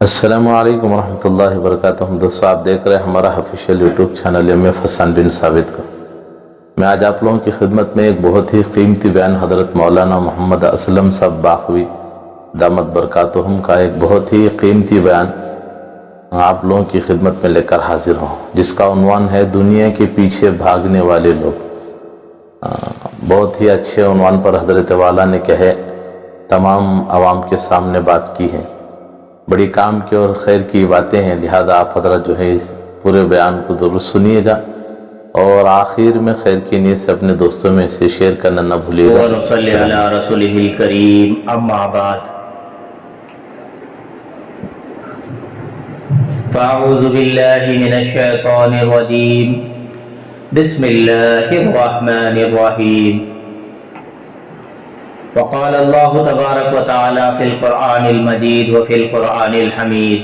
السلام علیکم ورحمۃ اللہ وبرکاتہ۔ دوستو، آپ دیکھ رہے ہیں ہمارا official YouTube channel M F Hassan bin Sabit کا۔ میں آج آپ لوگوں کی خدمت میں ایک بہت ہی قیمتی بیان حضرت مولانا محمد اسلم صاحب باقوی دامت برکاتہم کا ایک بہت ہی قیمتی بیان آپ لوگوں کی خدمت میں لے کر حاضر ہوں، جس کا عنوان ہے دنیا کے پیچھے بھاگنے والے لوگ۔ بہت ہی اچھے عنوان پر حضرت والا نے کہے تمام عوام کے سامنے بات کی ہے۔ بڑی کام کی اور خیر کی باتیں ہیں، لہذا آپ حضرت جو ہے اس پورے بیان کو ضرور سنیے گا اور آخر میں خیر کی نیت سے اپنے دوستوں میں اسے شیئر کرنا نہ بھولیے گا۔ ونصلی علی رسولہ الکریم، اما بعد فاعوذ باللہ من الشیطان الرجیم، بسم اللہ الرحمن الرحیم۔ وقال اللہ تبارک و تعالی فی القرآن المجید وفی القرآن الحمید،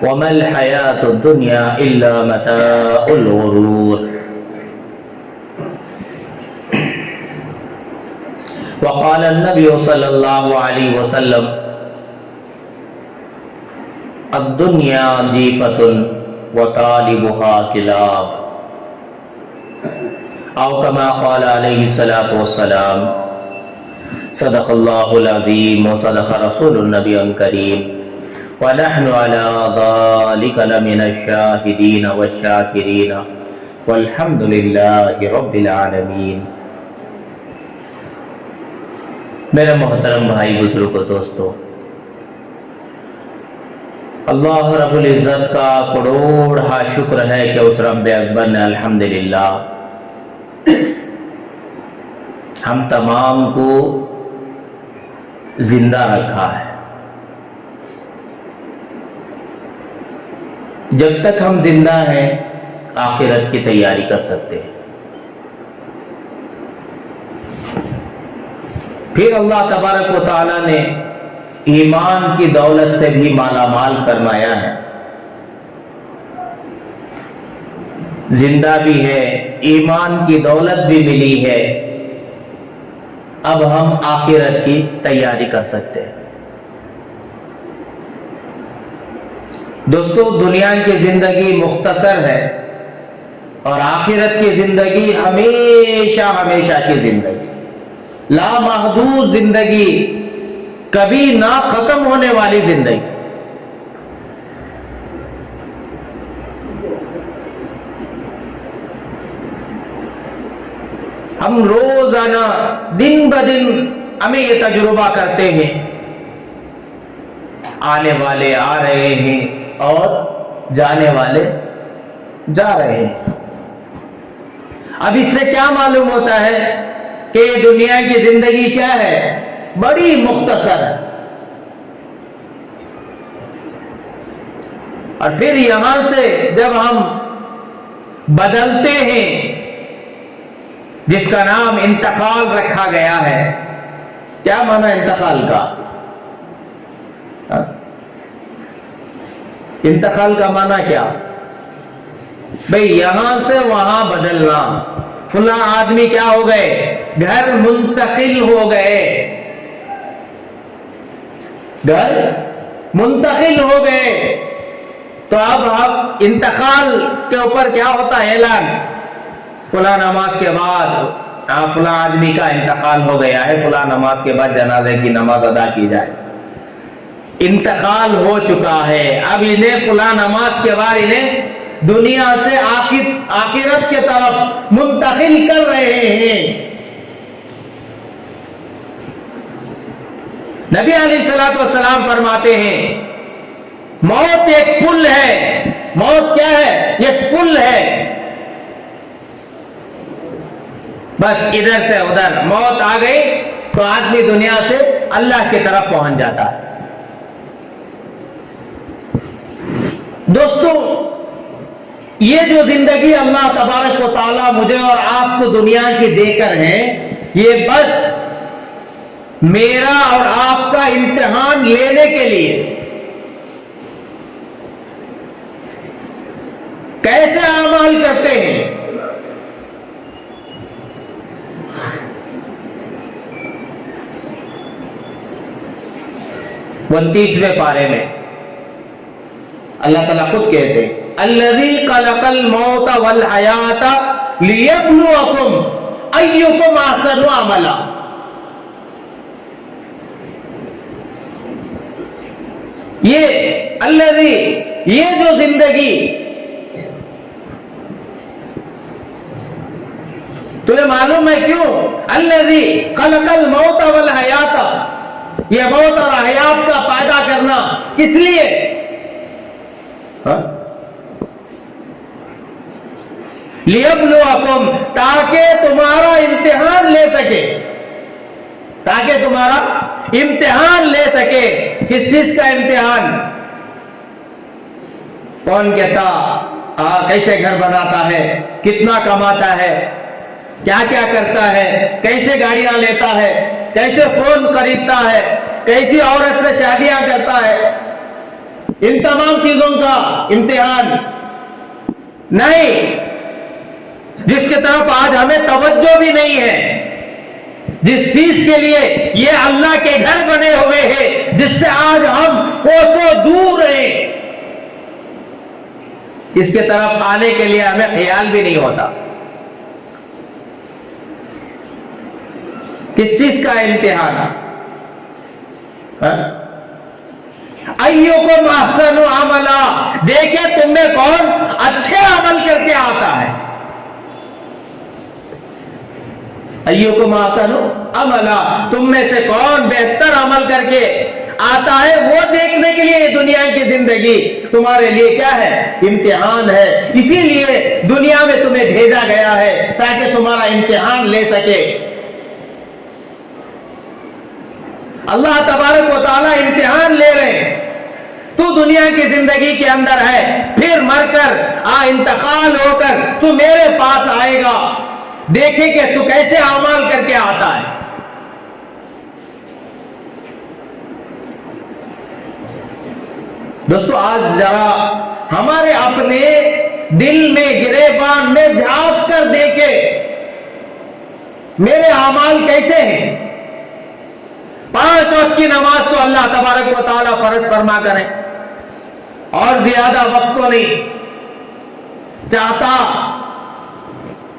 وما الحیاة الدنیا الا متاع الغرور۔ وقال النبی صلی اللہ علیہ وسلم الدنیا جیفۃ وطالبها کلاب، او کما قال علیہ الصلاۃ والسلام۔ صدق اللہ العظیم وصدق رسول النبی الکریم، ونحن علی ذلک لمن الشاہدین والشاکرین، والحمد للہ رب العالمین۔ میرے محترم بھائی، بزرگوں، دوستو، اللہ رب العزت کا کروڑا شکر ہے کہ اس رب اکبر نے الحمدللہ ہم تمام کو زندہ رکھا ہے۔ جب تک ہم زندہ ہیں آخرت کی تیاری کر سکتے ہیں۔ پھر اللہ تبارک و تعالی نے ایمان کی دولت سے بھی مالا مال فرمایا ہے، زندہ بھی ہے، ایمان کی دولت بھی ملی ہے، اب ہم آخرت کی تیاری کر سکتے ہیں۔ دوستو، دنیا کی زندگی مختصر ہے اور آخرت کی زندگی ہمیشہ ہمیشہ کی زندگی، لامحدود زندگی، کبھی نہ ختم ہونے والی زندگی۔ ہم روزانہ دن بدن ہمیں یہ تجربہ کرتے ہیں، آنے والے آ رہے ہیں اور جانے والے جا رہے ہیں۔ اب اس سے کیا معلوم ہوتا ہے کہ دنیا کی زندگی کیا ہے؟ بڑی مختصر ہے۔ اور پھر یہاں سے جب ہم بدلتے ہیں، جس کا نام انتقال رکھا گیا ہے، کیا معنی انتقال کا؟ انتقال کا معنی کیا؟ بھئی یہاں سے وہاں بدلنا۔ فلاں آدمی کیا ہو گئے؟ گھر منتقل ہو گئے، گھر منتقل ہو گئے۔ تو اب انتقال کے اوپر کیا ہوتا ہے؟ اعلان، فلاں نماز کے بعد فلاں آدمی کا انتقال ہو گیا ہے، فلاں نماز کے بعد جنازے کی نماز ادا کی جائے۔ انتقال ہو چکا ہے، اب انہیں فلاں نماز کے بعد انہیں دنیا سے آخرت کے طرف منتقل کر رہے ہیں۔ نبی علیہ الصلوۃ والسلام فرماتے ہیں موت ایک پل ہے۔ موت کیا ہے؟ یہ پل ہے۔ بس ادھر سے ادھر موت آ گئی تو آدمی دنیا سے اللہ کی طرف پہنچ جاتا ہے۔ دوستو، یہ جو زندگی اللہ تبارک و تعالیٰ مجھے اور آپ کو دنیا کی دے کر ہے، یہ بس میرا اور آپ کا امتحان لینے کے لیے، کیسے اعمال کرتے ہیں، 29वें पारे में अल्लाह ताला खुद कहते हैं, अल्लज़ी खलक़ल मौत वल हयात लियब्लुवकुम अय्युकुम अहसनु अमला। ये अल्लज़ी, ये जो जिंदगी, तुम्हें मालूम है क्यों? अल्लज़ी खलक़ल मौत वल हयात, ये मौत और हयात का पैदा करना किस लिए? लियब्लुवकुम, ताकि तुम्हारा इम्तिहान ले सके, ताकि तुम्हारा इम्तिहान ले सके। किस चीज का इम्तिहान? कौन कहता कैसे घर बनाता है, कितना कमाता है, क्या क्या करता है, कैसे गाड़ियां लेता है, कैसे फोन खरीदता है, कैसी औरत से शादियां करता है, इन तमाम चीजों का इम्तिहान नहीं, जिसकी तरफ आज हमें तवज्जो भी नहीं है, जिस चीज के लिए ये अल्लाह के घर बने हुए हैं, जिससे आज हम कोसों दूर हैं, इसके तरफ आने के लिए हमें ख्याल भी नहीं होता। किस चीज का इम्तिहान? अय्युकुम अहसनु अमला, देखे तुम में कौन अच्छे अमल करके आता है। अय्युकुम अहसनु अमला, तुम में से कौन बेहतर अमल करके आता है, वो देखने के लिए दुनिया की जिंदगी तुम्हारे लिए क्या है? इम्तिहान है। इसीलिए दुनिया में तुम्हें भेजा गया है ताकि तुम्हारा इम्तिहान ले सके। अल्लाह तबारक व तआला इम्तिहान ले रहे हैं। तू दुनिया की जिंदगी के अंदर है, फिर मरकर इंतकाल होकर तू मेरे पास आएगा, देखे कि तू कैसे अमाल करके आता है। दोस्तों, आज जरा हमारे अपने दिल में गिरेबान में झांक कर देखे मेरे अमाल कैसे हैं। 5 वक्त की नमाज तो अल्लाह तबारक व तआला फर्ज फरमा करें, और ज्यादा वक्त तो नहीं चाहता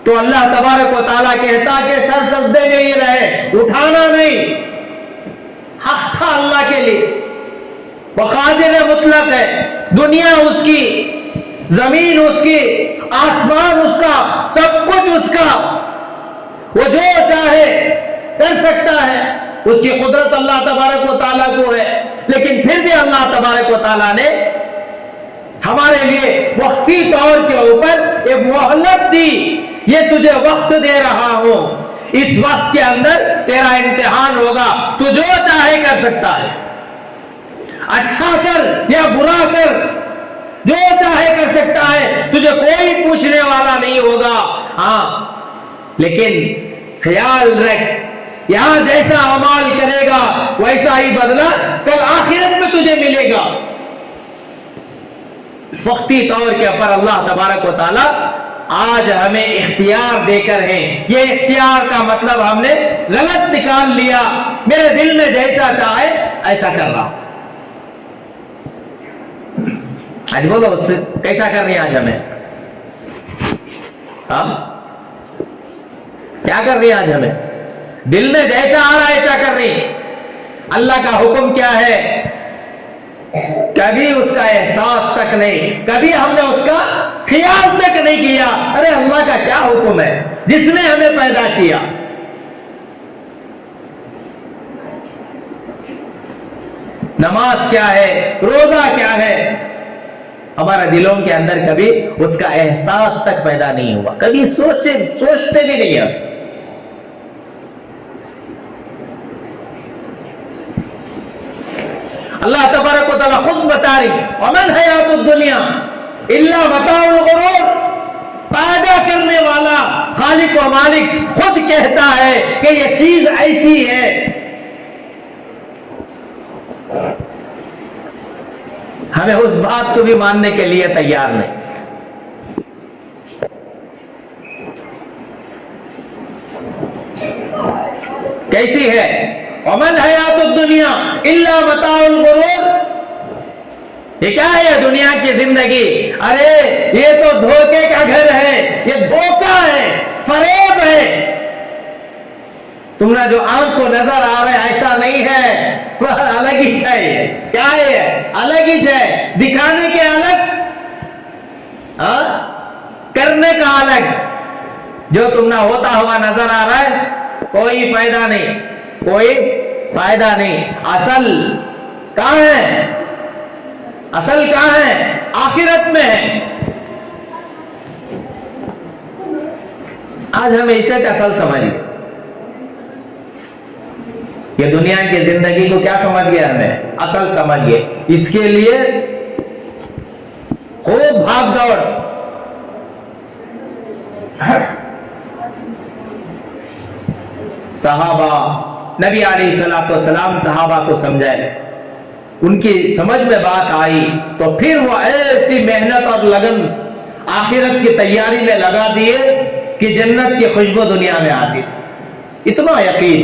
तो अल्लाह तबारक व तआला कहता कि सर सजदे में ही रहे, उठाना नहीं। हक था अल्लाह के लिए, वो कादिर मुतलक है, दुनिया उसकी, जमीन उसकी, आसमान उसका, सब कुछ उसका, वो जो चाहे कर सकता है, उसकी कुदरत अल्लाह तबारक व तआला को है। लेकिन फिर भी अल्लाह तबारक व तआला ने हमारे लिए वक्ती तौर के ऊपर एक मोहलत दी, ये तुझे वक्त दे रहा हूं, इस वक्त के अंदर तेरा इम्तिहान होगा, तू जो चाहे कर सकता है, अच्छा कर या बुरा कर, जो चाहे कर सकता है, तुझे कोई पूछने वाला नहीं होगा। हाँ, लेकिन ख्याल रख, यहां जैसा अमाल करेगा वैसा ही बदला कल आखिरत में तुझे मिलेगा। वक्ती तौर के ऊपर अल्लाह तबारक व तआला आज हमें इख्तियार देकर है। ये इख्तियार का मतलब हमने गलत निकाल लिया, मेरे दिल में जैसा चाहे ऐसा कर रहा। आज बोलो उससे कैसा कर रही है आज हमें? हम क्या कर रही है आज? हमें दिल में जैसा आ रहा है ऐसा कर रही। अल्लाह का हुक्म क्या है कभी उसका एहसास तक नहीं, कभी हमने उसका ख्याल तक नहीं किया। अरे अल्लाह का क्या हुक्म है जिसने हमें पैदा किया। नमाज क्या है, रोजा क्या है, हमारे दिलों के अंदर कभी उसका एहसास तक पैदा नहीं हुआ, कभी सोचते भी नहीं है। अल्लाह तबारक व तआला खुद बता रही, वमन हयातुद दुनिया इल्ला मताउल गुरूर। पैदा करने वाला खालिक व मालिक खुद कहता है कि ये चीज ऐसी है। हमें उस बात को भी मानने के लिए तैयार नहीं। कैसी है? वमन हयातुद दुनिया इल्ला मताउल गुरूर। یہ کیا ہے دنیا کی زندگی؟ ارے یہ تو دھوکے کا گھر ہے، یہ دھوکہ ہے، فریب ہے۔ تمہارا جو آنکھ کو نظر آ رہا ہے ایسا نہیں ہے، وہ الگ ہی ہے۔ کیا ہے؟ الگ ہی ہے، دکھانے کے الگ، کرنے کا الگ۔ جو تم نہ ہوتا ہوا نظر آ رہا ہے کوئی فائدہ نہیں، کوئی فائدہ نہیں۔ اصل کہاں ہے؟ اصل کہاں ہے؟ آخرت میں ہے۔ آج ہمیں اسے اصل سمجھیے، یہ دنیا کی زندگی کو کیا سمجھ گیا؟ ہمیں اصل سمجھیے۔ اس کے لیے خوب بھاگ دوڑ، صحابہ، نبی علیہ الصلوۃ والسلام صحابہ کو سمجھائے، ان کی سمجھ میں بات آئی تو پھر وہ ایسی محنت اور لگن آخرت کی تیاری میں لگا دیے کہ جنت کی خوشبو دنیا میں آتی تھی۔ اتنا یقین،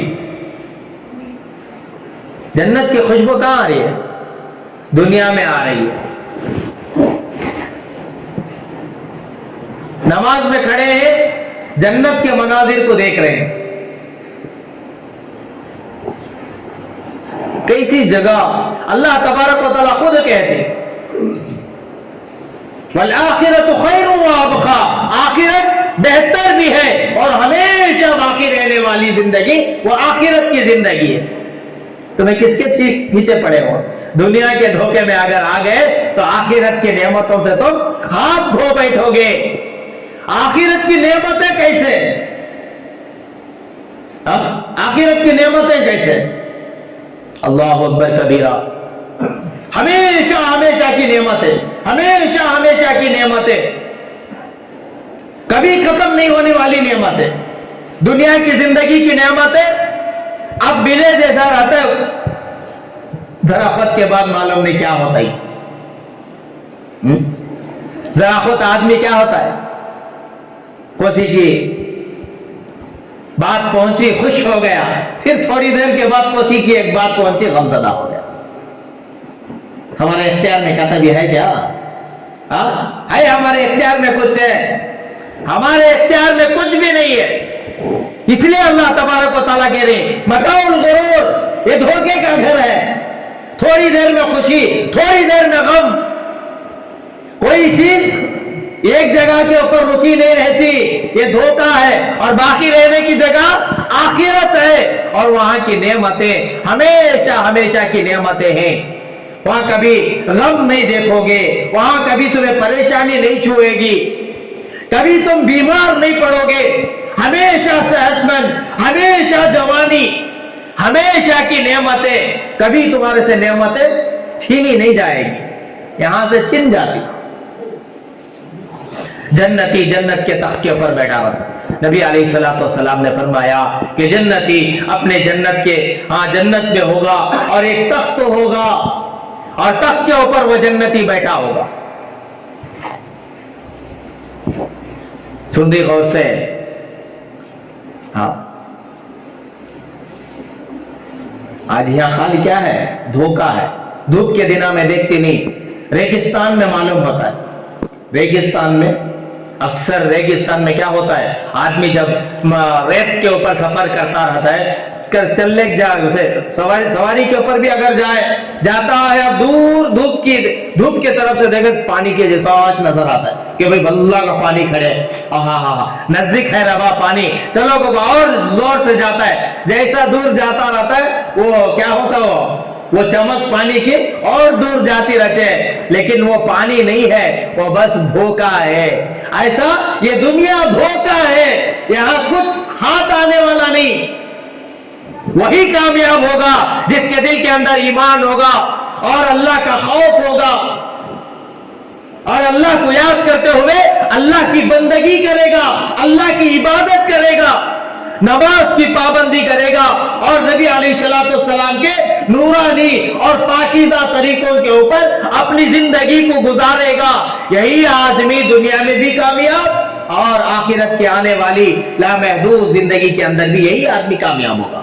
جنت کی خوشبو کہاں آ رہی ہے؟ دنیا میں آ رہی ہے۔ نماز میں کھڑے ہیں، جنت کے مناظر کو دیکھ رہے ہیں۔ کیسی جگہ! اللہ تبارک و تعالیٰ خود کہتے وَالْآخِرَةُ خَيْرٌ وَأَبْقَىٰ، آخرت بہتر بھی ہے اور ہمیشہ باقی رہنے والی زندگی وہ آخرت کی زندگی ہے۔ تمہیں کس کے پیچھے پڑے ہو؟ دنیا کے دھوکے میں اگر آ گئے تو آخرت کی نعمتوں سے تم ہاتھ دھو بیٹھو گے۔ آخرت کی نعمتیں کیسے؟ آخرت کی نعمتیں کیسے؟ اللہ اکبر کبیرہ، ہمیشہ ہمیشہ کی نعمتیں، ہمیشہ ہمیشہ کی نعمتیں، کبھی ختم نہیں ہونے والی نعمتیں۔ دنیا کی زندگی کی نعمتیں اب بلے جیسا رہتا ہے، درخت کے بعد معلوم نہیں کیا ہوتا ہے۔ درخت آدمی کیا ہوتا ہے؟ کسی کی بات پہنچی خوش ہو گیا، پھر تھوڑی دیر کے بعد کسی کی ایک بات پہنچی غمزدہ ہو گیا۔ ہمارے اختیار میں کہتا بھی ہے کیا؟ ہے ہمارے اختیار میں کچھ ہے؟ ہمارے اختیار میں کچھ بھی نہیں ہے۔ اس لیے اللہ تبارک و تعالیٰ کہہ رہے متاع الغرور، یہ دھوکے کا گھر ہے۔ تھوڑی دیر میں خوشی، تھوڑی دیر میں غم، کوئی چیز ایک جگہ کے اوپر رکی نہیں رہتی، یہ دھوکہ ہے۔ اور باقی رہنے کی جگہ آخرت ہے، اور وہاں کی نعمتیں ہمیشہ ہمیشہ کی نعمتیں ہیں۔ وہاں کبھی غم نہیں دیکھو گے، وہاں کبھی تمہیں پریشانی نہیں چھوئے گی، کبھی تم بیمار نہیں پڑو گے، ہمیشہ صحت مند، ہمیشہ جوانی، ہمیشہ کی نعمتیں، کبھی تمہارے سے نعمتیں چھینی نہیں جائے گی، یہاں سے چھن جاتی۔ جنتی جنت کے تخت کے اوپر بیٹھا ہوا، نبی علیہ الصلوۃ والسلام نے فرمایا کہ جنتی اپنے جنت کے جنت میں ہوگا اور ایک تخت ہوگا، اور تخت کے اوپر وہ جنتی بیٹھا ہوگا۔ سن غور سے، آج یہاں خالی کیا ہے؟ دھوکہ ہے۔ دھوپ کے دنوں میں دیکھتی نہیں، ریگستان میں معلوم ہوتا ہے۔ ریگستان میں اکثر ریگستان میں کیا ہوتا ہے؟ آدمی جب ریت کے اوپر سفر کرتا رہتا ہے، چلنے سواری کے اوپر بھی اگر جاتا ہے، اب دور دھوپ کی طرف سے دیکھے پانی کے جیسا آج نظر آتا ہے کہ بھئی اللہ کا پانی کھڑے، نزدیک ہے روا پانی، چلو کو اور زور سے جاتا ہے، جیسا دور جاتا رہتا ہے وہ کیا ہوتا وہ چمک پانی کی اور دور جاتی رہتے، لیکن وہ پانی نہیں ہے، وہ بس دھوکہ ہے۔ ایسا یہ دنیا دھوکہ ہے، یہاں کچھ ہاتھ آنے والا نہیں۔ وہی کامیاب ہوگا جس کے دل کے اندر ایمان ہوگا اور اللہ کا خوف ہوگا، اور اللہ کو یاد کرتے ہوئے اللہ کی بندگی کرے گا، اللہ کی عبادت کرے گا، نماز کی پابندی کرے گا، اور نبی علیہ الصلوۃ والسلام کے نورانی اور پاکیزہ طریقوں کے اوپر اپنی زندگی کو گزارے گا۔ یہی آدمی دنیا میں بھی کامیاب اور آخرت کے آنے والی لامحدود زندگی کے اندر بھی یہی آدمی کامیاب ہوگا۔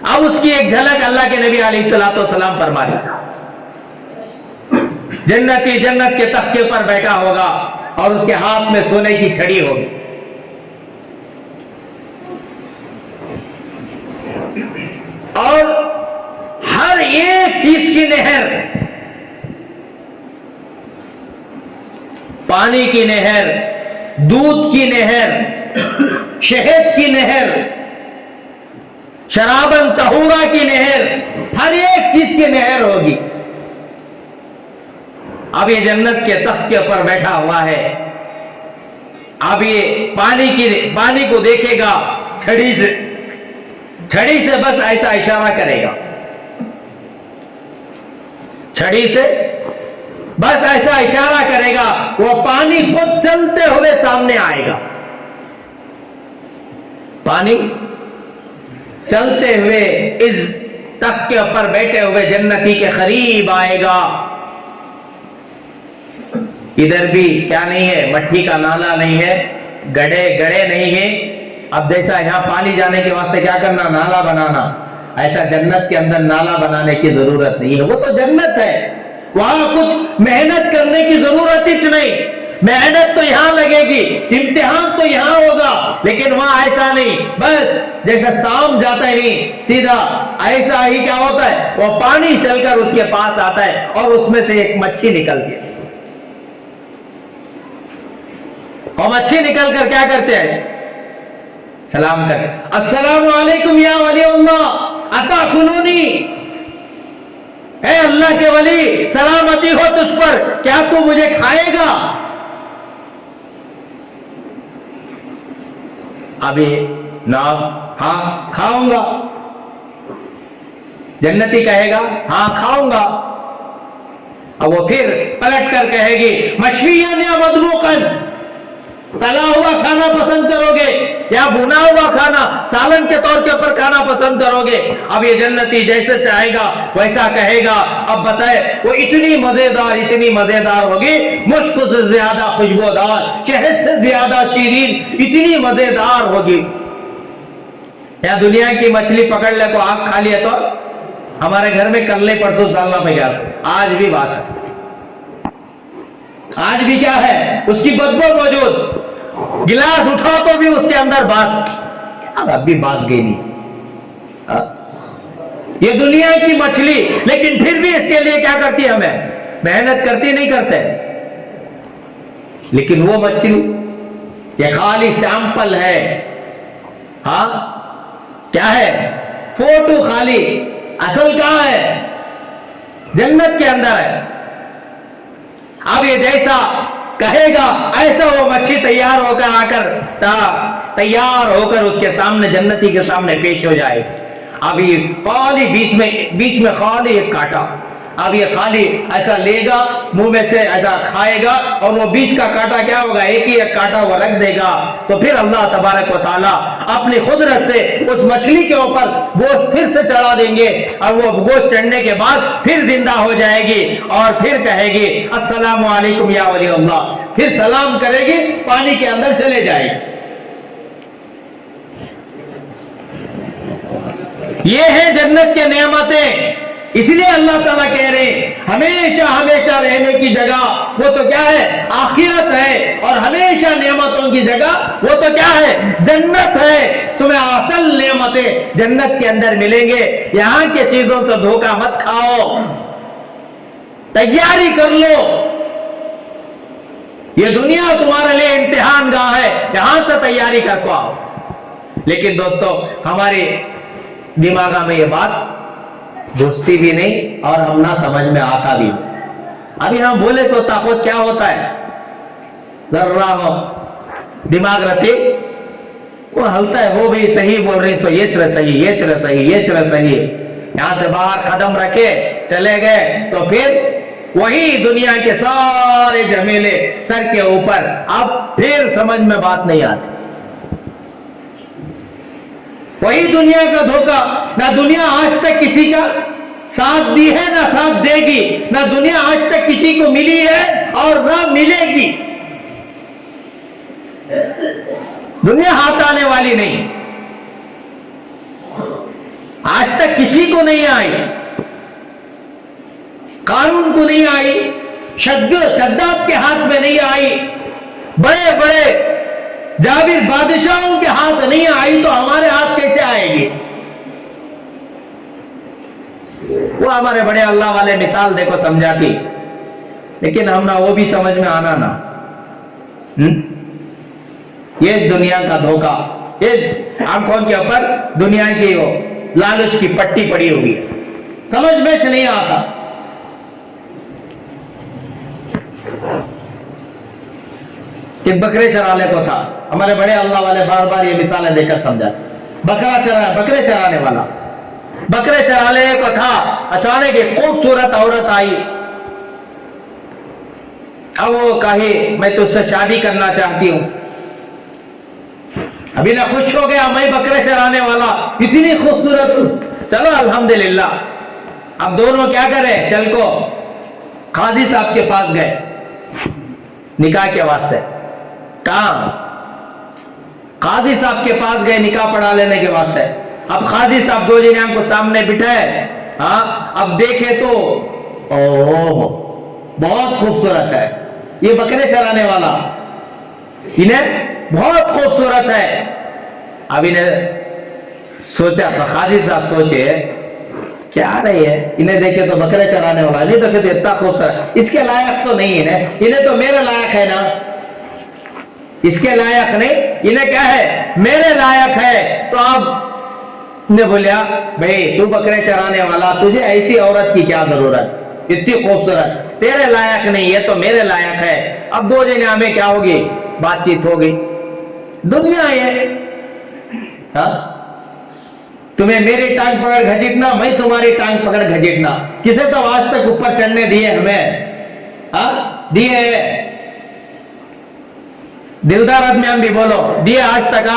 अब उसकी एक झलक अल्लाह के नबी अलैहिस्सलाम फरमा रहे, जन्नती जन्नत के तख्ते पर बैठा होगा और उसके हाथ में सोने की छड़ी होगी। और हर एक चीज की नहर, पानी की नहर, दूध की नहर, शहद की नहर, शराबन तहूरा की नहर, हर एक चीज की नहर होगी। अब ये जन्नत के तख्त के ऊपर बैठा हुआ है, अब ये पानी को देखेगा छड़ी से बस ऐसा इशारा करेगा, छड़ी से बस ऐसा इशारा करेगा, वो पानी को चलते हुए सामने आएगा, पानी चलते हुए इस तख्त के ऊपर बैठे हुए जन्नती के करीब आएगा। इधर भी क्या नहीं है, मट्टी का नाला नहीं है, गड़े नहीं है। अब जैसा यहां पानी जाने के वास्ते क्या करना, नाला बनाना, ऐसा जन्नत के अंदर नाला बनाने की जरूरत नहीं है। वो तो जन्नत है, वहां कुछ मेहनत करने की जरूरत ही नहीं। मेहनत तो यहां लगेगी, इम्तिहान तो यहां होगा, लेकिन वहां ऐसा नहीं। बस जैसा शाम जाता है नहीं, सीधा ऐसा ही क्या होता है, वो पानी चलकर उसके पास आता है और उसमें से एक मच्छी निकलती है, और मच्छी निकल कर क्या करते हैं, सलाम करते, अस्सलामु अलैकुम या वली अल्लाह अताकुलूनी, ए अल्लाह के वली सलामती हो तुझ पर, क्या तू मुझे खाएगा। अभी ना, हाँ खाऊंगा। जन्नती कहेगा हाँ खाऊंगा। अब वो फिर पलट कर कहेगी मशवियन या मदबूकन, तला हुआ खाना पसंद करोगे या भुना हुआ खाना सालन के तौर के ऊपर खाना पसंद करोगे। अब ये जन्नती जैसे चाहेगा वैसा कहेगा। अब बताए वो इतनी मजेदार होगी, मुश्क से ज्यादा खुशबूदार, शहद से ज्यादा शीरीन, इतनी मजेदार होगी। या दुनिया की मछली पकड़ ले को आग खा लिया तो हमारे घर में कल परसों सालना पे गैस, आज भी बास है, आज भी क्या है उसकी बदबू मौजूद। गिलास उठाओ तो भी उसके अंदर बास, अब भी बास गई नहीं। ये दुनिया की मछली, लेकिन फिर भी इसके लिए क्या करती है, हमें मेहनत करती नहीं करते। लेकिन वो मछली ये खाली सैंपल है, हाँ क्या है, फोटो खाली, असल कहां है, जन्नत के अंदर है। अब ये जैसा कहेगा ऐसा वो मच्छी तैयार होकर उसके सामने, जन्नती के सामने पेश हो जाए। अब ये खाली बीच में खाली एक कांटा, अब ये खाली ऐसा लेगा मुंह में से ऐसा खाएगा और वो बीच का कांटा क्या होगा, एक ही एक कांटा वो रख देगा। तो फिर अल्लाह तबारक व तआला अपनी कुदरत से उस मछली के ऊपर गोश्त फिर से चढ़ा देंगे और वो गोश्त चढ़ने के बाद फिर जिंदा हो जाएगी और फिर कहेगी अस्सलामु अलैकुम या वली अल्लाह, फिर सलाम करेगी, पानी के अंदर चले जाएगी। ये है जन्नत के नेमतें। इसलिए अल्लाह ताला कह रहे हमेशा रहने की जगह वो तो क्या है, आखिरत है, और हमेशा नेमतों की जगह वो तो क्या है, जन्नत है। तुम्हें असल नेमतें जन्नत के अंदर मिलेंगे। यहां के चीजों से धोखा मत खाओ, तैयारी कर लो। ये दुनिया तुम्हारे लिए इम्तिहान गाह है, यहां से तैयारी कर को आओ। लेकिन दोस्तों हमारे दिमाग में ये बात घुसती भी नहीं और हम ना समझ में आता भी नहीं। अभी हम बोले तो ताकत क्या होता है, जर्रा हो दिमाग रखे वो हलता है, वो भी सही बोल रही, सो ये चल सही, ये चल सही, ये चल सही। यहां से बाहर कदम रखे चले गए तो फिर वही दुनिया के सारे झमेले सर के ऊपर। अब फिर समझ में बात नहीं आती, वही दुनिया का धोखा। ना दुनिया आज तक किसी का साथ दी है, ना साथ देगी। ना दुनिया आज तक किसी को मिली है और ना मिलेगी। दुनिया हाथ आने वाली नहीं। आज तक किसी को नहीं आई, कानून को नहीं आई, शद्दाद के हाथ में नहीं आई, बड़े बड़े जाबिर बादशाहों के हाथ नहीं आई, तो हमारे हाथ कैसे आएगी? वो हमारे बड़े अल्लाह वाले मिसाल देखो समझाती, लेकिन हम ना वो भी समझ में आना ना। ये दुनिया का धोखा, ये आंखों के ऊपर दुनिया की वो लालच की पट्टी पड़ी हुई है, समझ में से नहीं आता। एक बकरे चराने को था, हमारे बड़े अल्लाह वाले बार बार ये मिसालें देकर समझा। बकरे चराने वाला बकरे चराने को था, अचानक एक खूबसूरत औरत आई। अब वो कहे मैं तुझसे शादी करना चाहती हूं। अभी ना खुश हो गया, मैं बकरे चराने वाला, इतनी खूबसूरत, चलो अल्हम्दुलिल्लाह। अब दोनों क्या करें, चल को काजी साहब के पास गए निकाह के वास्ते। कहां? काजी साहब के पास गए निकाह पढ़ा लेने के वास्ते। अब काजी साहब दो जने को सामने बिठाए। हाँ, अब देखे तो ओह बहुत खूबसूरत है ये बकरे चराने वाला, इन्हें बहुत खूबसूरत है। अब इन्हें सोचा, काजी साहब सोचे क्या रही है, इन्हें देखे तो बकरे चराने वाला, नहीं तो कहते इतना खूबसूरत, इसके लायक तो नहीं इन्हें तो मेरे लायक है ना, इसके लायक नहीं, इन्हें क्या है मेरे लायक है। तो अब ने बोलिया भाई तू बकरे चराने वाला, तुझे ऐसी औरत की क्या जरूरत, इतनी खूबसूरत, तेरे लायक नहीं, ये तो मेरे लायक है। अब दो जने में क्या होगी, बातचीत होगी। दुनिया है, हाँ? तुम्हें मेरी टांग पकड़ घसीटना, मैं तुम्हारी टांग पकड़ घसीटना, किसे तो आज तक ऊपर चढ़ने दिए हमें? हाँ दिए? दिलदार आदमी हम भी बोलो, दिए आज तक?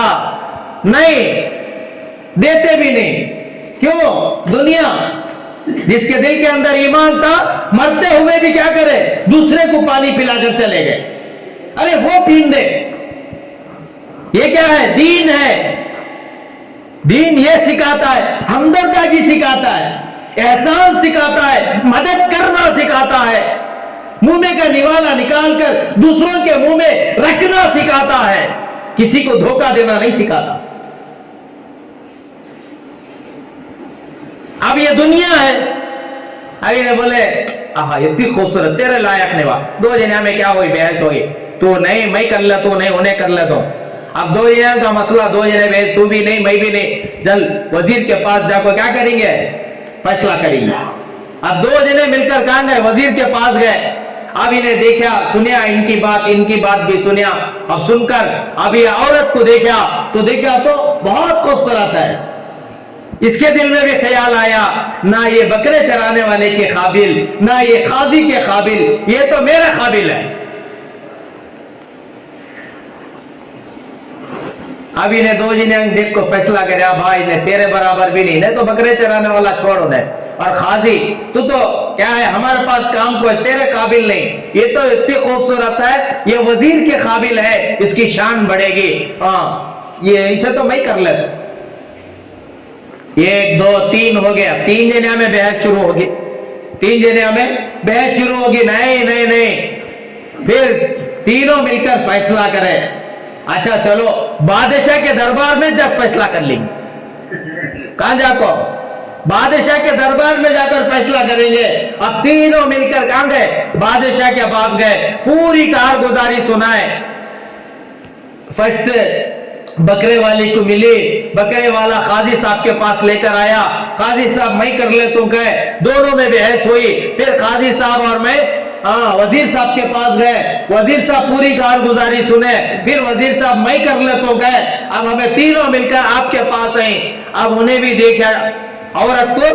नहीं देते भी नहीं। क्यों? दुनिया जिसके दिल के अंदर ईमान था, मरते हुए भी क्या करे, दूसरे को पानी पिलाकर चले गए। अरे वो पीन दे, ये क्या है? दीन है। दीन ये सिखाता है, हमदर्दी सिखाता है, एहसान सिखाता है, मदद करना सिखाता है, मुंह में का निवाला निकाल कर दूसरों के मुंह में रखना सिखाता है, किसी को धोखा देना नहीं सिखाता। अब ये दुनिया है। अभी ने बोले आहा इतनी खूबसूरत, तेरे लायक नहीं, वाह। दो जने में क्या हुई, बहस हुई, तू नहीं मैं कर ले, तू नहीं उन्हें कर ले। तो अब दो जने का मसला, दो जने बहस, तू भी नहीं मैं भी नहीं, चल वजीर के पास जाकर क्या करेंगे, फैसला करेंगे। अब दो जने मिलकर कहां गए, वजीर के पास गए। अब इन्हें देखा, सुनिया इनकी बात भी सुनिया। अब सुनकर अब ये औरत को देखा तो बहुत खूबसूरत है। इसके दिल में भी ख्याल आया, ना ये बकरे चराने वाले के काबिल, ना ये काजी के काबिल, ये तो मेरे काबिल है। अब इन्हें दो जने देख को फैसला करे, भाई ने तेरे बराबर भी नहीं तो बकरे चराने वाला छोड़ उन्हें, और खाजी तू तो क्या है हमारे पास काम को, तेरे काबिल नहीं, ये तो इतनी खूबसूरत है, ये वजीर के काबिल है, इसकी शान बढ़ेगी। हाँ ये इसे तो मैं कर लेता। एक दो तीन हो गया, तीन जने में बहस शुरू होगी, नहीं, फिर तीनों मिलकर फैसला करें। अच्छा चलो बादशाह के दरबार में जब फैसला कर लेंगे, कहां जाको, बादशाह के दरबार में जाकर फैसला करेंगे। अब तीनों मिलकर कहां गए, बादशाह के पास गए, पूरी कारगुजारी सुनाए। फर्स्ट बकरे वाली को मिली, बकरे वाला काजी साहब के पास लेकर आया, काजी साहब मैं कर ले तू कहे, दोनों में बहस हुई। फिर काजी साहब और मैं वजीर साहब के पास गए, वजीर साहब पूरी कारगुजारी सुने, फिर वजीर साहब मैं कर ले तो गए। अब हमें तीनों मिलकर आपके पास आई। अब उन्हें भी देखा, औरत को,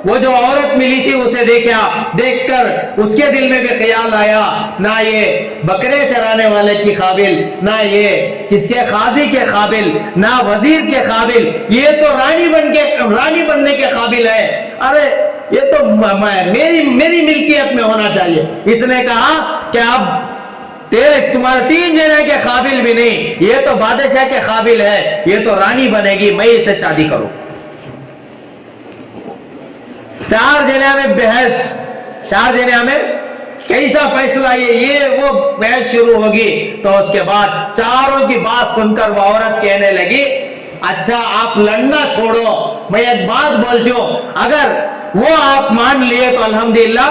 वो जो औरत मिली थी उसे देखा, देखकर उसके दिल में भी ख्याल आया, ना ये बकरे चराने वाले की काबिल, ना ये किसके काजी के काबिल, ना वजीर के काबिल, ये तो रानी बनने के काबिल है। अरे ये तो मेरी मिल्कियत में होना चाहिए। इसने कहा कि अब तुम्हारे तीन जने के काबिल भी नहीं, ये तो बादशाह के काबिल है, ये तो रानी बनेगी, मैं इसे शादी करूं। चार जने में बहस, चार जने में कैसा फैसला ये वो बहस शुरू होगी। तो उसके बाद चारों की बात सुनकर वो औरत कहने लगी, अच्छा आप लड़ना छोड़ो, मैं एक बात बोलती हूं, अगर वो आप मान लिए तो अल्हम्दुलिल्लाह,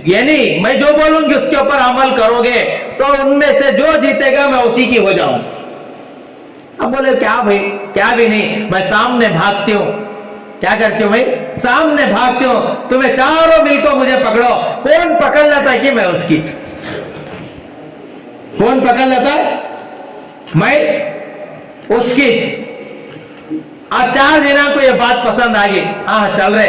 यानी मैं जो बोलूंगी उसके ऊपर अमल करोगे तो उनमें से जो जीतेगा मैं उसी की हो जाऊं। अब बोले क्या भाई, क्या भी नहीं, मैं सामने भागती हूं। क्या करती हूं भाई? सामने भागती हूं, तुम्हें चारों मिलकर मुझे पकड़ो, कौन पकड़ लेता है कि मैं उसकी, कौन पकड़ लेता है? मैं उसकी। आज चार दिनों को ये बात पसंद आ गई, हाँ चल रहे,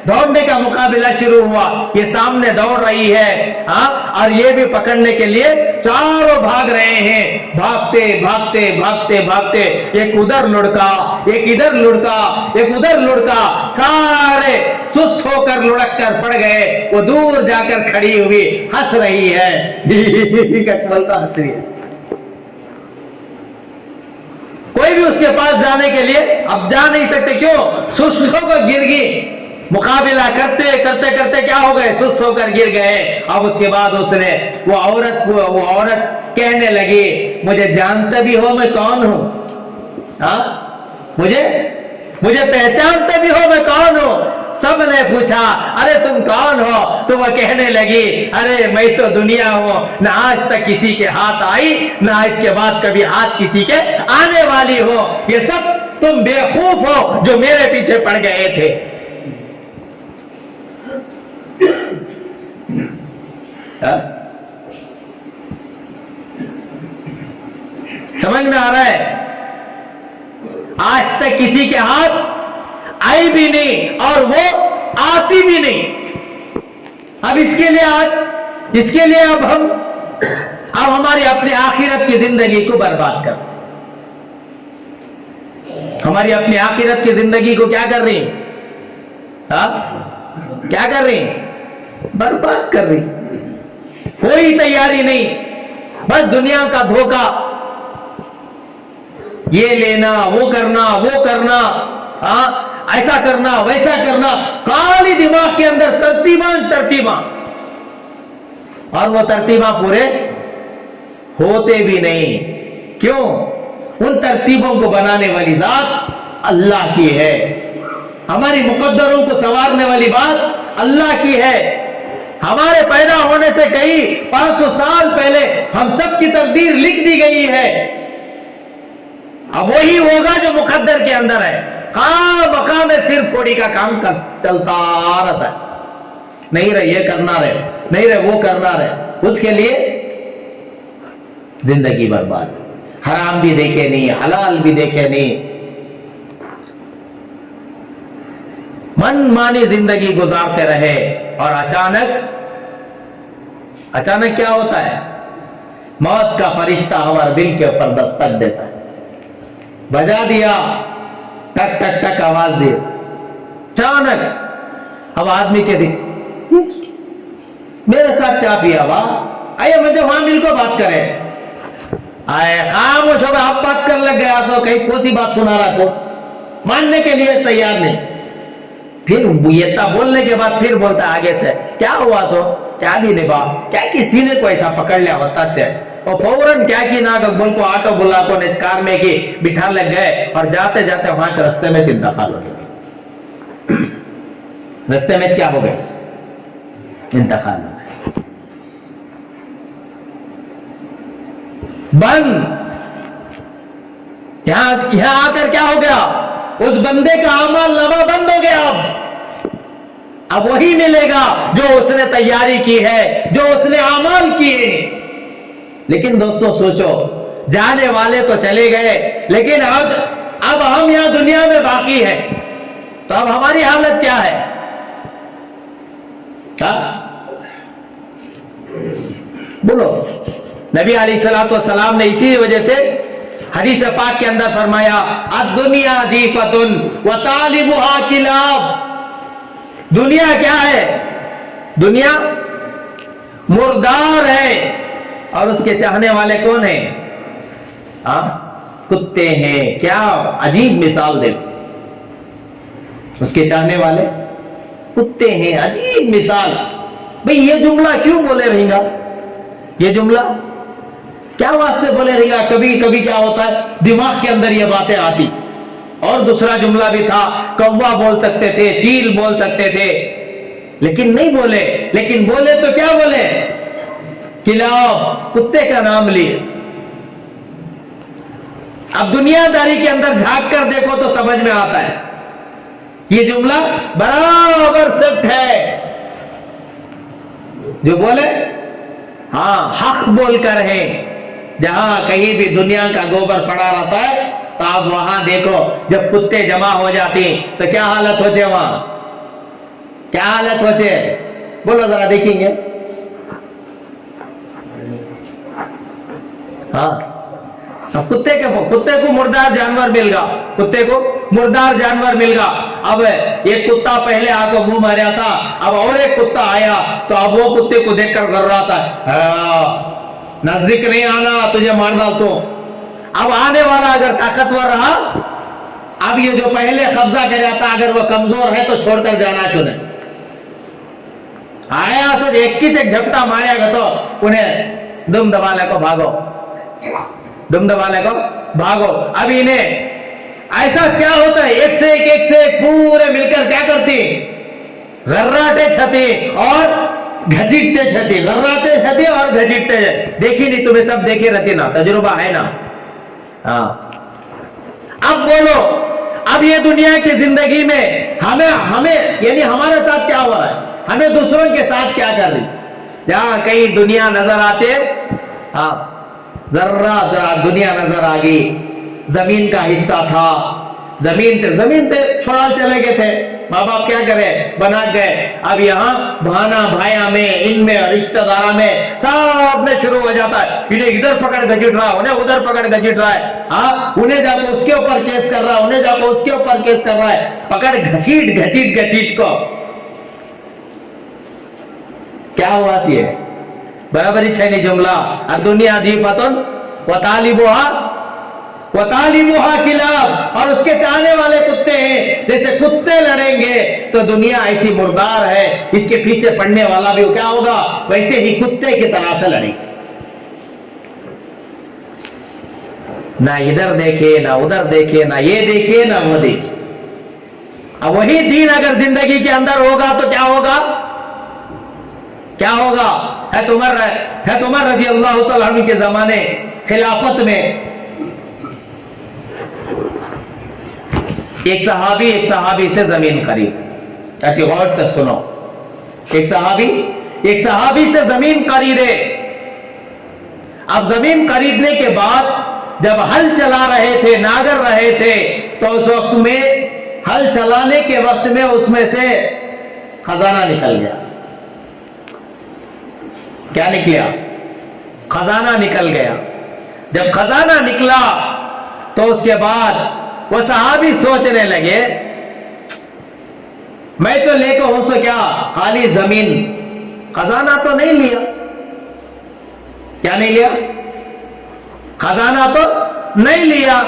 दौड़ने का मुकाबला शुरू हुआ, ये सामने दौड़ रही है, हाँ, और ये भी पकड़ने के लिए चारों भाग रहे हैं, भागते भागते भागते भागते, एक उधर लुढ़का, एक इधर लुढ़का, एक उधर लुढ़का, सारे सुस्त होकर लुढ़क कर पड़ गए। वो दूर जाकर खड़ी हुई हंस रही है, बोलता हंस रही है। कोई भी उसके पास जाने के लिए अब जा नहीं सकते, क्यों? सुस्त होकर गिर गई। मुकाबला करते करते करते क्या हो गए? सुस्त होकर गिर गए। अब उसके बाद उसने वो औरत कहने लगी, मुझे जानते भी हो मैं कौन हूं? हाँ, मुझे पहचानते भी हो मैं कौन हूं? सबने पूछा, अरे तुम कौन हो? तो वह कहने लगी, अरे मैं तो दुनिया हूं, ना आज तक किसी के हाथ आई, ना इसके बाद कभी हाथ किसी के आने वाली हो। ये सब तुम बेवकूफ हो जो मेरे पीछे पड़ गए थे। समझ में आ रहा है? आज तक किसी के हाथ आई भी नहीं और वो आती भी नहीं। अब इसके लिए अब हमारी अपनी आखिरत की जिंदगी को बर्बाद कर, हमारी अपनी आखिरत की जिंदगी को क्या कर रही? क्या कर रही? बर्बाद कर रही। कोई तैयारी नहीं, बस दुनिया का धोखा, ये लेना, वो करना, ऐसा करना, वैसा करना, खाली दिमाग के अंदर तरतीबान, और वो तरतीबां पूरे होते भी नहीं। क्यों? उन तरतीबों को बनाने वाली जात अल्लाह की है, हमारी मुकद्दरों को संवारने वाली बात अल्लाह की है। हमारे पैदा होने से कई 500 साल पहले हम सब की तकदीर लिख दी गई है। अब वही होगा जो मुकद्दर के अंदर है। मकाम में सिर फोड़ी का काम चलता रहता है, नहीं रहे ये करना रहे, नहीं रहे वो करना रहे, उसके लिए जिंदगी बर्बाद। हराम भी देखे नहीं, हलाल भी देखे नहीं, मनमानी जिंदगी गुजारते रहे। और अचानक क्या होता है? मौत का फरिश्ता हमारे दिल के ऊपर दस्तक देता है, बजा दिया, टक टक टक आवाज दी, अचानक। अब आदमी के दिन मेरे साथ चाह पिया, वाह आइए मुझे वहां मिल को बात करे, आए खामोश हो, आप बात कर लग गया तो कहीं कोसी बात सुना रहा तो मानने के लिए तैयार नहीं। फिर ये बोलने के बाद फिर बोलता आगे से, क्या हुआ सो? क्या भी नहीं बा, क्या किसी ने को ऐसा पकड़ लिया होता है, और फौरन क्या की ना बोल को ऑटो बुला को कार में की बिठा लग गए, और जाते जाते वहां रास्ते में इंतकाल हो गया। रास्ते में क्या हो गए? इंतकाल हो गया। बंद। यहां आकर क्या हो गया? उस बंदे का अमल नामा बंद हो गया। अब वही मिलेगा जो उसने तैयारी की है, जो उसने अमल किए। लेकिन दोस्तों सोचो, जाने वाले तो चले गए, लेकिन अब हम यहां दुनिया में बाकी हैं, तो अब हमारी हालत क्या है? बोलो। नबी अलैहिस्सलातु वस्सलाम ने इसी वजह से हदीस पाक के अंदर फरमाया, अद-दुनिया जीफतुन व तालिबुहा किलाब। दुनिया क्या है? दुनिया मुर्दार है और उसके चाहने वाले कौन है? कुत्ते हैं। क्या अजीब मिसाल दे, اس کے چاہنے والے کتے ہیں. عجیب مثال. بھئی یہ جملہ کیوں بولے رہیں گا؟ یہ جملہ کیا واسطے بولے رہیں گا؟ کبھی کبھی کیا ہوتا ہے دماغ کے اندر یہ باتیں آتی. اور دوسرا جملہ بھی تھا, کوا بول سکتے تھے, چیل بول سکتے تھے, لیکن نہیں بولے. لیکن بولے تو کیا بولے؟ کلاب, کتے کا نام لیے. اب دنیا داری کے اندر جھانک کر دیکھو تو سمجھ میں آتا ہے یہ جملہ برابر سیٹ ہے. جو بولے ہاں حق بول کر ہے. جہاں کہیں بھی دنیا کا گوبر پڑا رہتا ہے تو آپ وہاں دیکھو, جب کتے جمع ہو جاتے تو کیا حالت ہوتے وہاں, کیا حالت ہوتے, بولو ذرا دیکھیں گے. ہاں کتے کو مردار جانور مل گا, کتے کو مردار جانور مل گا. اب ایک کتا پہلے آ کو منہ ماریا تھا, اب اور ایک کتا آیا تو اب وہ کتے کو دیکھ کر گر رہا تھا, نزدیک نہیں آنا تجھے مار ڈال تو. اب آنے والا اگر طاقتور رہا, اب یہ جو پہلے قبضہ کر جاتا اگر وہ کمزور ہے تو چھوڑ کر جانا چنے. آیا تو ایک ہی سے جھپٹا ماریا گا تو انہیں دم دبانے کو بھاگو, دم دبانے کو بھاگو. اب انہیں ایسا کیا ہوتا ہے, ایک سے ایک پورے مل کر کیا کرتی, غراٹے چھتی اور گھچیٹتے چھتی, غراٹے چھتی اور گھچیٹتے. دیکھی نہیں تمہیں, سب دیکھے رہتی نا, تجربہ ہے نا. ہاں اب بولو, اب یہ دنیا کی زندگی میں ہمیں یعنی ہمارے ساتھ کیا ہو رہا ہے, ہمیں دوسروں کے ساتھ کیا کر رہی. جہاں کہیں دنیا نظر آتے, ہاں ذرا دنیا نظر آ گئی, زمین کا حصہ تھا, زمین پہ چھوڑا چلے گئے تھے, ماں باپ کیا کرے, بنا گئے. اب یہاں بھانا بھائیاں میں, ان میں, رشتہ داروں میں سب میں شروع ہو جاتا ہے. انہیں ادھر پکڑ گھچیٹ رہا, انہیں ادھر پکڑ گھچیٹ رہا ہے. ہاں انہیں جا کے اس کے اوپر کیس کر رہا ہے, انہیں جا کے اس کے اوپر کیس کر رہا ہے. پکڑ گھچیٹ کو کیا ہوا سی ہے برابری چھے نہیں جملہ. اور دنیا ضعیفتن وطالبها کلاب, اور اس کے چاہنے والے کتے ہیں. جیسے کتے لڑیں گے تو دنیا ایسی مردار ہے, اس کے پیچھے پڑنے والا بھی کیا ہوگا, ویسے ہی کتے کی طرح سے لڑیں. نہ ادھر دیکھے نہ ادھر دیکھے, نہ یہ دیکھے نہ وہ دیکھے. اب وہی دین اگر زندگی کے اندر ہوگا تو کیا ہوگا, کیا ہوگا. حضرت عمر رضی اللہ تعالیٰ عنہ کے زمانے خلافت میں ایک صحابی سے زمین خرید. غور سے سنو, ایک صحابی سے زمین خریدے. اب زمین خریدنے کے بعد جب ہل چلا رہے تھے, ناگر رہے تھے, تو اس وقت میں ہل چلانے کے وقت میں اس میں سے خزانہ نکل گیا. کیا نکلا, خزانہ نکل گیا. جب خزانہ نکلا تو اس کے بعد وہ صحابی سوچنے لگے, میں تو لے کے ہوں سو کیا, خالی زمین, خزانہ تو نہیں لیا. کیا نہیں لیا, خزانہ تو نہیں لیا.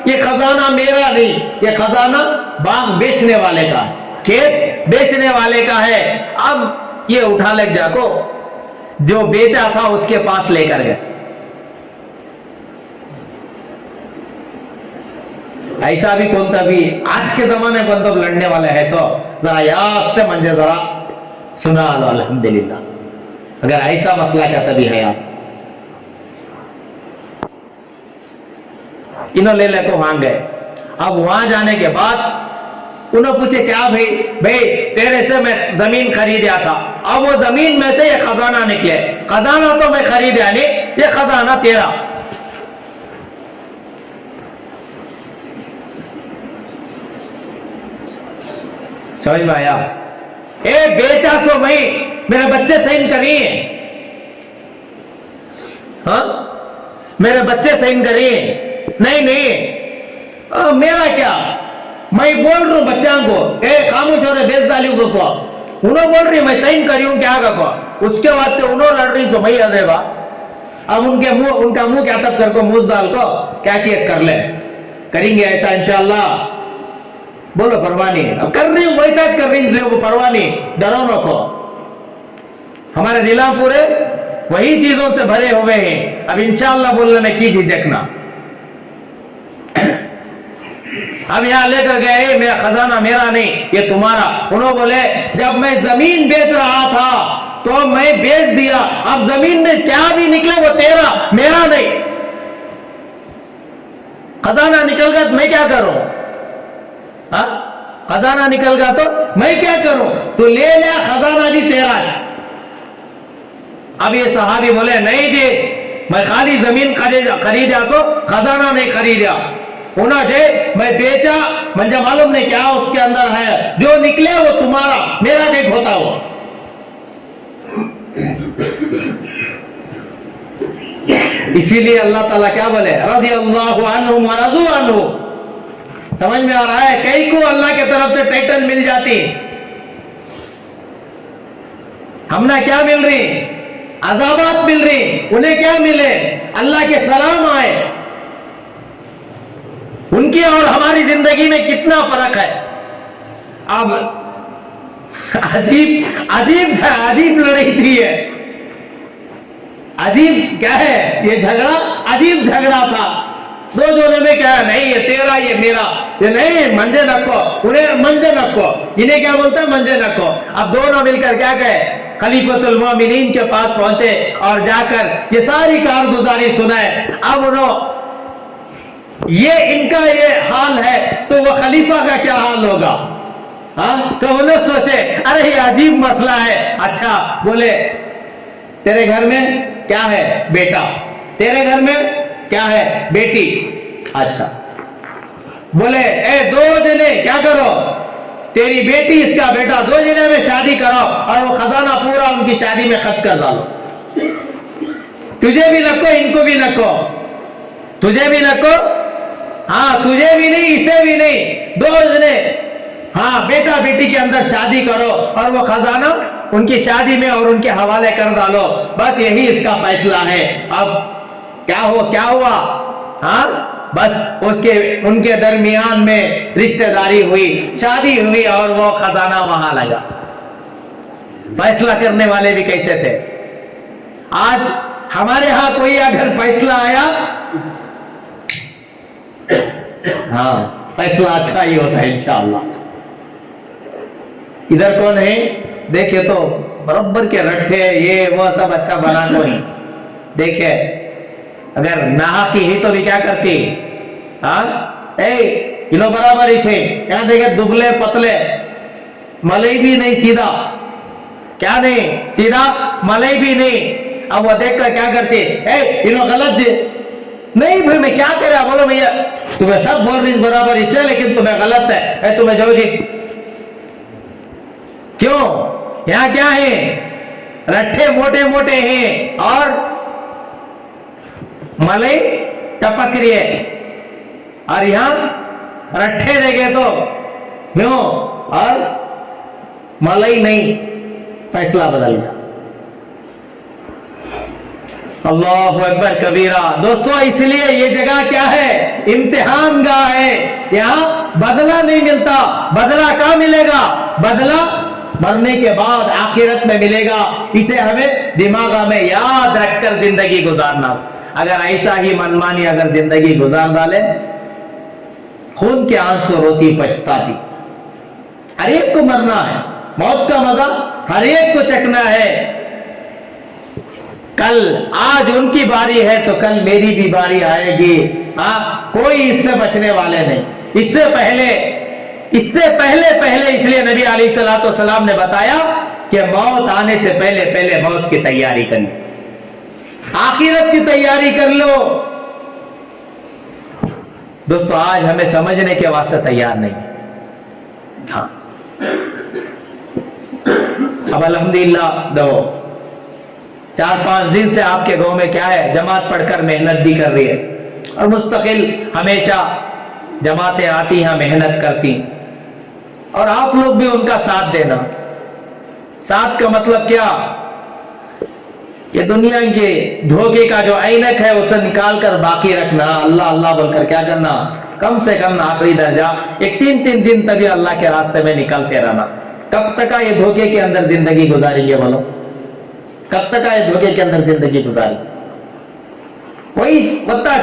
یہ خزانہ میرا نہیں, یہ خزانہ باغ بیچنے والے کا ہے, کھیت بیچنے والے کا ہے. اب یہ اٹھا لے جا کو, جو بیچا تھا اس کے پاس لے کر گئے. ایسا بھی کون تھا بھی آج کے زمانے میں بندوق لڑنے والے ہیں تو ذرا یاد سے منجے ذرا سنا لو الحمدللہ. اگر ایسا مسئلہ کیا تبھی ہے آپ, انہوں لے کو وہاں گئے. اب وہاں جانے کے بعد انہوں پوچھے کیا بھائی تیرے سے میں زمین خریدیا تھا, اب وہ زمین میں سے یہ خزانہ نکلے. خزانہ تو میں خریدیا نہیں, یہ خزانہ تیرا. سمجھ میں آیا, اے بیچا سو میں, میرے بچے سائن کریے, ہاں میرے بچے سائن کریے. نہیں میرا کیا, میں بول رہا ہوں بچوں کو, اے خاموش ہو رہے بیچ ڈالیوں کو, انہوں بول رہی میں سائن کری ہوں کیا کا. اس کے بعد انہوں لڑ رہی تو میں دے گا. اب ان کا منہ کیا تک کر کو, موز ڈال کو کیا کر لیں, کریں گے ایسا انشاءاللہ. बोलो परवाह नहीं, अब कर रही हूं वैसा कर रही हूं, वो परवाह नहीं, डरो नको। हमारे दिला पूरे वही चीजों से भरे हुए हैं। अब इंशाअल्लाह बोलने में की झिझकना। अब यहां लेकर गए, मेरा खजाना मेरा नहीं, ये तुम्हारा। उन्होंने बोले जब मैं जमीन बेच रहा था तो मैं बेच दिया, अब जमीन में क्या भी निकले वो तेरा, मेरा नहीं। खजाना निकल गया तो मैं क्या करूं? हाँ, खजाना निकल गया तो मैं क्या करूं? तो ले लिया, खजाना भी तेरा है। अब ये सहाबी बोले नहीं जी, मैं खाली जमीन खरीदा तो खजाना नहीं खरीदा। होना चाहिए मैं बेचा, मुझे मालूम नहीं क्या उसके अंदर है, जो निकले वो तुम्हारा, मेरा नहीं होता वो। इसीलिए अल्लाह ताला क्या बोले, रज़ी अल्लाहु अन्हुम व रज़ू अन्हु। समझ में आ रहा है? कई को अल्लाह की तरफ से टाइटल मिल जाती, हमने क्या मिल रही? अज़ाबात मिल रही। उन्हें क्या मिले? अल्लाह के सलाम आए। उनकी और हमारी जिंदगी में कितना फर्क है। अब अजीब अजीब अजीब लड़ाई थी है। अजीब क्या है ये झगड़ा? अजीब झगड़ा था। दो जोड़े में क्या है, नहीं ये तेरा ये मेरा, ये नहीं मंजे नको, उन्हें मंजे नको, इन्हें क्या बोलता है मंजे नको। अब दोनों मिलकर क्या कहे, खलीफतुल मोमिनीन के पास पहुंचे और जाकर ये सारी कारगुजारी सुनाए। अब उन्होंने ये इनका ये हाल है तो वो खलीफा का क्या हाल होगा? हाँ, तो उन्हें सोचे अरे ये अजीब मसला है। अच्छा बोले तेरे घर में क्या है? बेटा। तेरे घर में क्या है? बेटी। अच्छा बोले ए दो जने क्या करो, तेरी बेटी इसका बेटा, दो जने में शादी कराओ और वो खजाना पूरा उनकी शादी में खर्च कर डालो। तुझे भी नको, इनको भी नको, तुझे भी नको, हाँ तुझे भी नहीं, इसे भी नहीं, दो जने हाँ बेटा बेटी के अंदर शादी करो और वो खजाना उनकी शादी में और उनके हवाले कर डालो। बस यही इसका फैसला है। अब क्या हुआ? हाँ बस उसके उनके दरमियान में रिश्तेदारी हुई, शादी हुई और वो खजाना वहां लगा। फैसला करने वाले भी कैसे थे? आज हमारे यहां कोई अगर फैसला आया, हाँ फैसला अच्छा ही होता है इंशाअल्लाह। इधर कौन है देखे तो बराबर के रट्ठे ये वो सब अच्छा बना कोई देखे। अगर नहा की ही तो भी क्या करती? हाँ किलो बराबर ही छे, क्या देखे दुबले पतले, मलई भी नहीं सीधा, क्या नहीं सीधा, मलई भी नहीं। अब वो देख कर क्या करती? इनो गलत जी नहीं भाई मैं क्या कर रहा? बोलो भैया तुम्हें सब बोल रही बराबर ही है लेकिन तुम्हें गलत है, तुम्हें जाओ जी। क्यों? यहां क्या है? रट्ठे मोटे मोटे हैं और मलाई टपक रही है, और यहां रट्ठे देखे तो क्यों और मलाई नहीं। फैसला बदल गया। अल्लाहु अकबर कबीरा। दोस्तों इसलिए ये जगह क्या है? इम्तिहान गाह है। यहां बदला नहीं मिलता। बदला कहां मिलेगा? बदला मरने के बाद आखिरत में मिलेगा। इसे हमें दिमाग में याद रखकर जिंदगी गुजारना। अगर ऐसा ही मनमानी अगर जिंदगी गुजार डाले, खून के आंसू रोती पछताती। हर एक को मरना है, मौत का मजा हर एक को चखना है। कल आज उनकी बारी है तो कल मेरी भी बारी आएगी। कोई इससे बचने वाले नहीं। इससे पहले इसलिए नबी अलैहिस्सलातु वस्सलाम ने बताया कि मौत आने से पहले मौत की तैयारी कर लो, आखिरत की तैयारी कर लो। दोस्तों आज हमें समझने के वास्ते तैयार नहीं। हाँ अब अल्हम्दुलिल्लाह दो 4-5 दिन से आपके गांव में क्या है, जमात पढ़कर मेहनत भी कर रही है और मुस्तकिल हमेशा जमातें आती हैं, मेहनत करती, और आप लोग भी उनका साथ देना। साथ का मतलब क्या? ये दुनिया के धोखे का जो ऐनक है उसे निकाल कर बाकी रखना, अल्लाह अल्लाह बोलकर क्या करना, कम से कम आखिरी दर्जा एक 3-3 दिन तभी अल्लाह के रास्ते में निकलते रहना। कब तक ये धोखे के अंदर जिंदगी गुजारेंगे बोलो? कब तक ये धोखे के अंदर जिंदगी गुजारेंगे? वही बता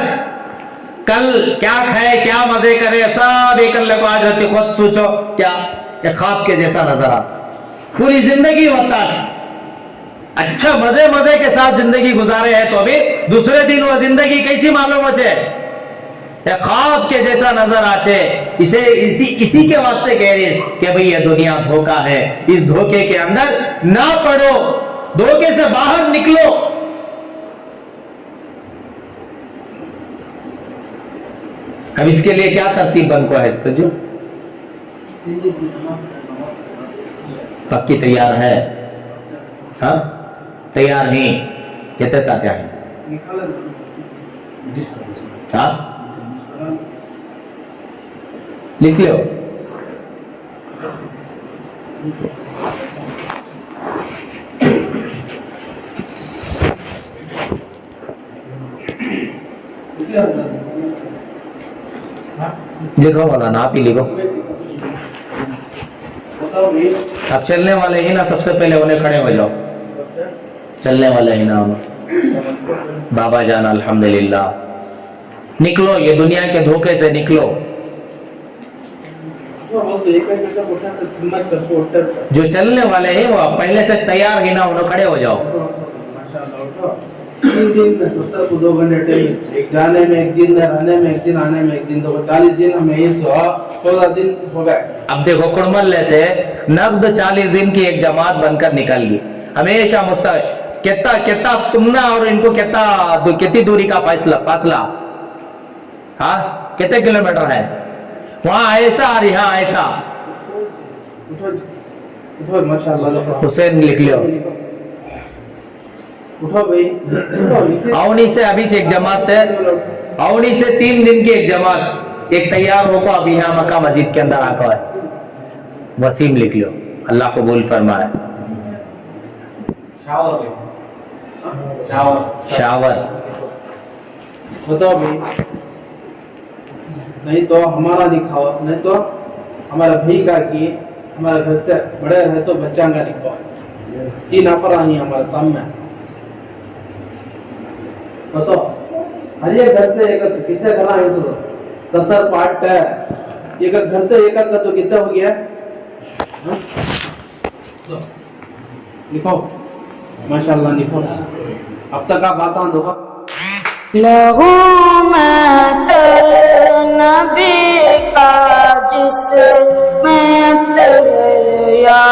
कल क्या खाए क्या मजे करे सब एक अल्लाह को आज रहती खुद सोचो क्या ये ख्वाब के जैसा नजर आ पूरी जिंदगी बता अच्छा मजे मजे के साथ जिंदगी गुजारे है तो अभी दूसरे दिन वो जिंदगी कैसी मालूम हो जाए ख्वाब के जैसा नजर आचे। इसी के वास्ते कह रहे कि भाई ये दुनिया धोखा है, इस धोखे के अंदर ना पड़ो, धोखे से बाहर निकलो। अब इसके लिए क्या तरतीब बनको है इसका जो पक्की तैयार है? हाँ तैयार नहीं कहते साथ है हाँ लिख लो। लिखो वाला ना आप ही लिखो। अब चलने वाले ही ना सबसे पहले उन्हें खड़े हो जाओ। चलने वाले ही ना बाबा जान अल्हम्दुलिल्लाह निकलो ये दुनिया के धोखे से निकलो। जो चलने वाले हैं वो पहले से तैयार ही ना उन्हें खड़े हो जाओ। 3 दिन में 70 को 2 घंटे टाइम एक जाने में 1 दिन रहने में 1 दिन आने में 1 दिन तो 40 दिन हमें ये 14 दिन हो गए। अब देखो कुड़मल्ले से नब्द 40 दिन की एक जमात बनकर निकल गई हमेशा मुस्तकिल कितना तुमने और इनको कितनी दूरी का फासला हाँ कितने किलोमीटर है वहां ऐसा और यहाँ ऐसा। उठो माशाल्लाह हुसैन लिख लो। उठो भाई अवनी से अभी एक जमात है अवनी से 3 दिन की एक जमात एक तैयार होकर अभी यहाँ मक्का मस्जिद के अंदर आकर है। वसीम लिख लो अल्लाह कबूल फरमाए। शावर बताओ भाई नहीं तो हमारा लिखाओ नहीं तो हमारा भाई का कि हमारे घर से बड़े रहे तो बच्चा का लिखवाओ। 3 अफरानी हमारे सामने बताओ हर एक घर से एक कितने घरा है तो 70 पार्ट है एक घर से एक का तो कितना हो गया लिखो माशाल्लाह लिखो। अब तक आप बात दो लहू नबी का जिसमें तहर या